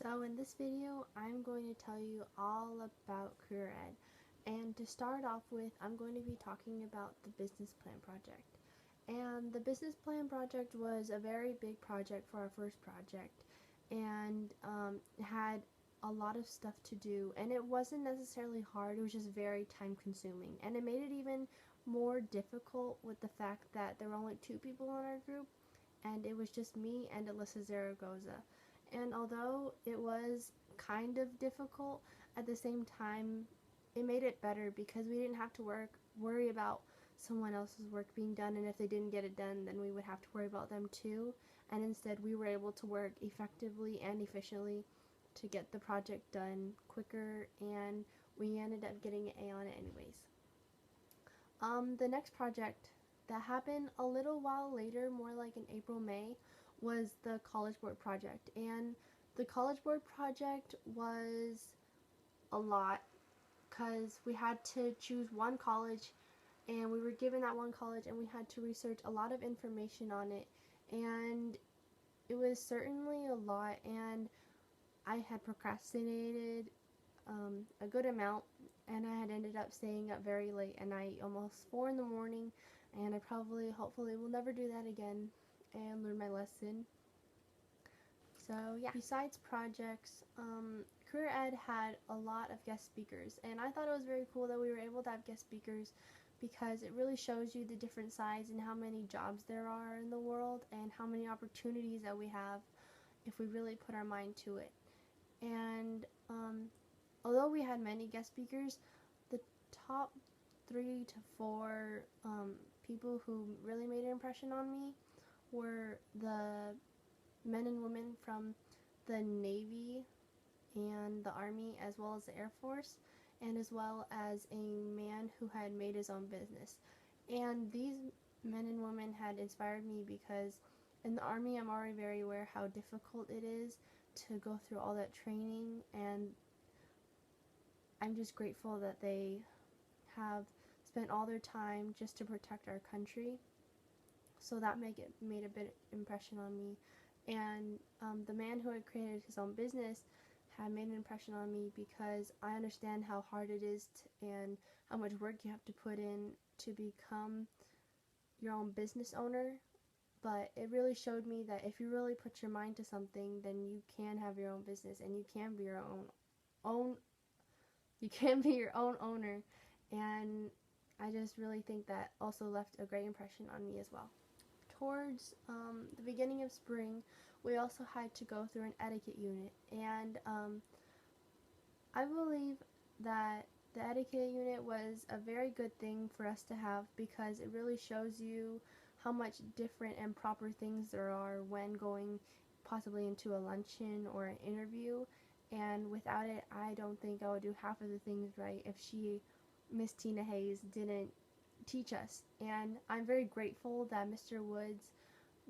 So in this video, I'm going to tell you all about career ed. And to start off with, I'm going to be talking about the business plan project. And the business plan project was a very big project for our first project, and it had a lot of stuff to do, and it wasn't necessarily hard, it was just very time consuming, and it made it even more difficult with the fact that there were only 2 people in our group, and it was just me and Alyssa Zaragoza. And although it was kind of difficult, at the same time, it made it better because we didn't have to worry about someone else's work being done, and if they didn't get it done, then we would have to worry about them too. And instead, we were able to work effectively and efficiently to get the project done quicker, and we ended up getting an A on it anyways. The next project that happened a little while later, more like in April, May, was the College Board project. And the College Board project was a lot because we had to choose one college, and we were given that one college, and we had to research a lot of information on it, and it was certainly a lot, and I had procrastinated a good amount, and I had ended up staying up very late at night, almost 4 in the morning, and I hopefully will never do that again and learn my lesson. So yeah, besides projects, Career Ed had a lot of guest speakers, and I thought it was very cool that we were able to have guest speakers because it really shows you the different sides and how many jobs there are in the world and how many opportunities that we have if we really put our mind to it. And although we had many guest speakers, the top 3 to 4 people who really made an impression on me were the men and women from the Navy and the Army, as well as the Air Force, and as well as a man who had made his own business. And these men and women had inspired me because in the Army, I'm already very aware how difficult it is to go through all that training, and I'm just grateful that they have spent all their time just to protect our country. So that made a big impression on me. And the man who had created his own business had made an impression on me because I understand how hard it is and how much work you have to put in to become your own business owner. But it really showed me that if you really put your mind to something, then you can have your own business, and you can be your own owner. And I just really think that also left a great impression on me as well. Towards the beginning of spring, we also had to go through an etiquette unit, and I believe that the etiquette unit was a very good thing for us to have because it really shows you how much different and proper things there are when going possibly into a luncheon or an interview. And without it, I don't think I would do half of the things right if Miss Tina Hayes, didn't teach us. And I'm very grateful that Mr. Woods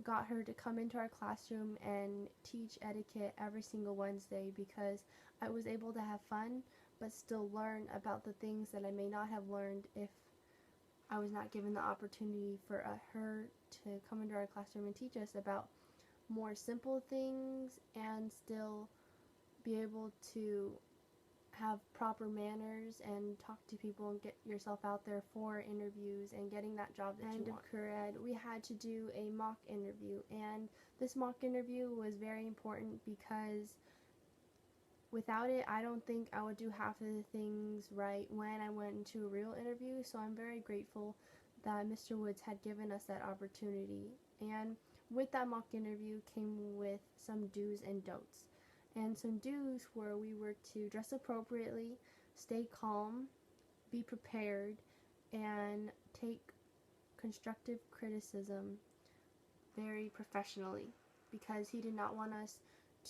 got her to come into our classroom and teach etiquette every single Wednesday because I was able to have fun but still learn about the things that I may not have learned if I was not given the opportunity for her to come into our classroom and teach us about more simple things and still be able to have proper manners and talk to people and get yourself out there for interviews and getting that job that you want. End of career ed, we had to do a mock interview, and this mock interview was very important because without it, I don't think I would do half of the things right when I went into a real interview. So I'm very grateful that Mr. Woods had given us that opportunity. And with that mock interview came with some do's and don'ts. And some do's were we were to dress appropriately, stay calm, be prepared, and take constructive criticism very professionally, because he did not want us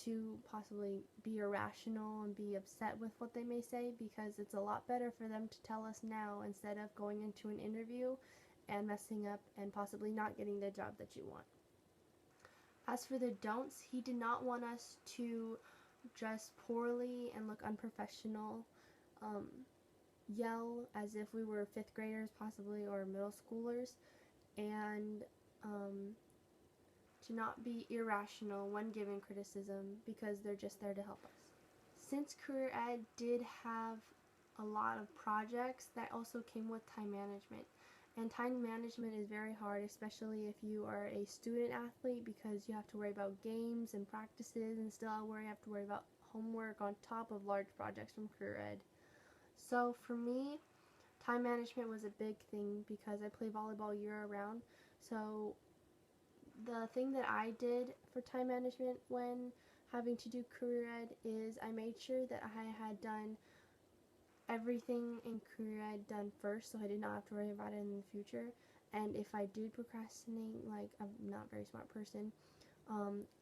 to possibly be irrational and be upset with what they may say, because it's a lot better for them to tell us now instead of going into an interview and messing up and possibly not getting the job that you want. As for the don'ts, he did not want us to dress poorly and look unprofessional, yell as if we were 5th graders possibly or middle schoolers, and to not be irrational when giving criticism because they're just there to help us. Since career ed did have a lot of projects, that also came with time management. And time management is very hard, especially if you are a student athlete, because you have to worry about games and practices and still have to worry about homework on top of large projects from career ed. So for me, time management was a big thing because I play volleyball year round. So the thing that I did for time management when having to do career ed is I made sure that I had done everything in career ed done first, so I did not have to worry about it in the future. And if I did procrastinate, like I'm not a very smart person,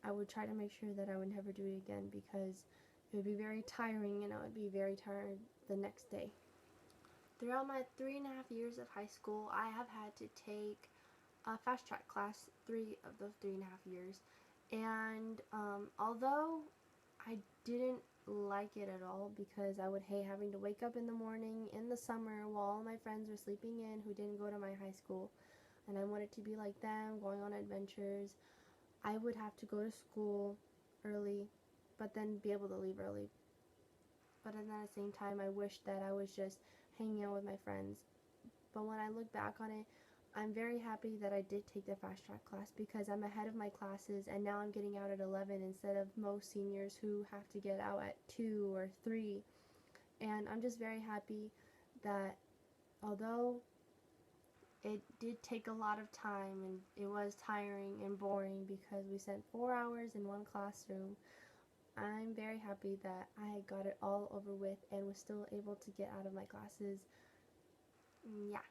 I would try to make sure that I would never do it again because it would be very tiring and I would be very tired the next day. Throughout my 3.5 years of high school, I have had to take a fast track class 3 of those 3.5 years. And although I didn't like it at all because I would hate having to wake up in the morning in the summer while all my friends were sleeping in who didn't go to my high school, and I wanted to be like them, going on adventures. I would have to go to school early, but then be able to leave early. But then at the same time, I wished that I was just hanging out with my friends. But when I look back on it, I'm very happy that I did take the fast track class because I'm ahead of my classes and now I'm getting out at 11 instead of most seniors who have to get out at 2 or 3. And I'm just very happy that although it did take a lot of time and it was tiring and boring because we spent 4 hours in one classroom, I'm very happy that I got it all over with and was still able to get out of my classes. Yeah.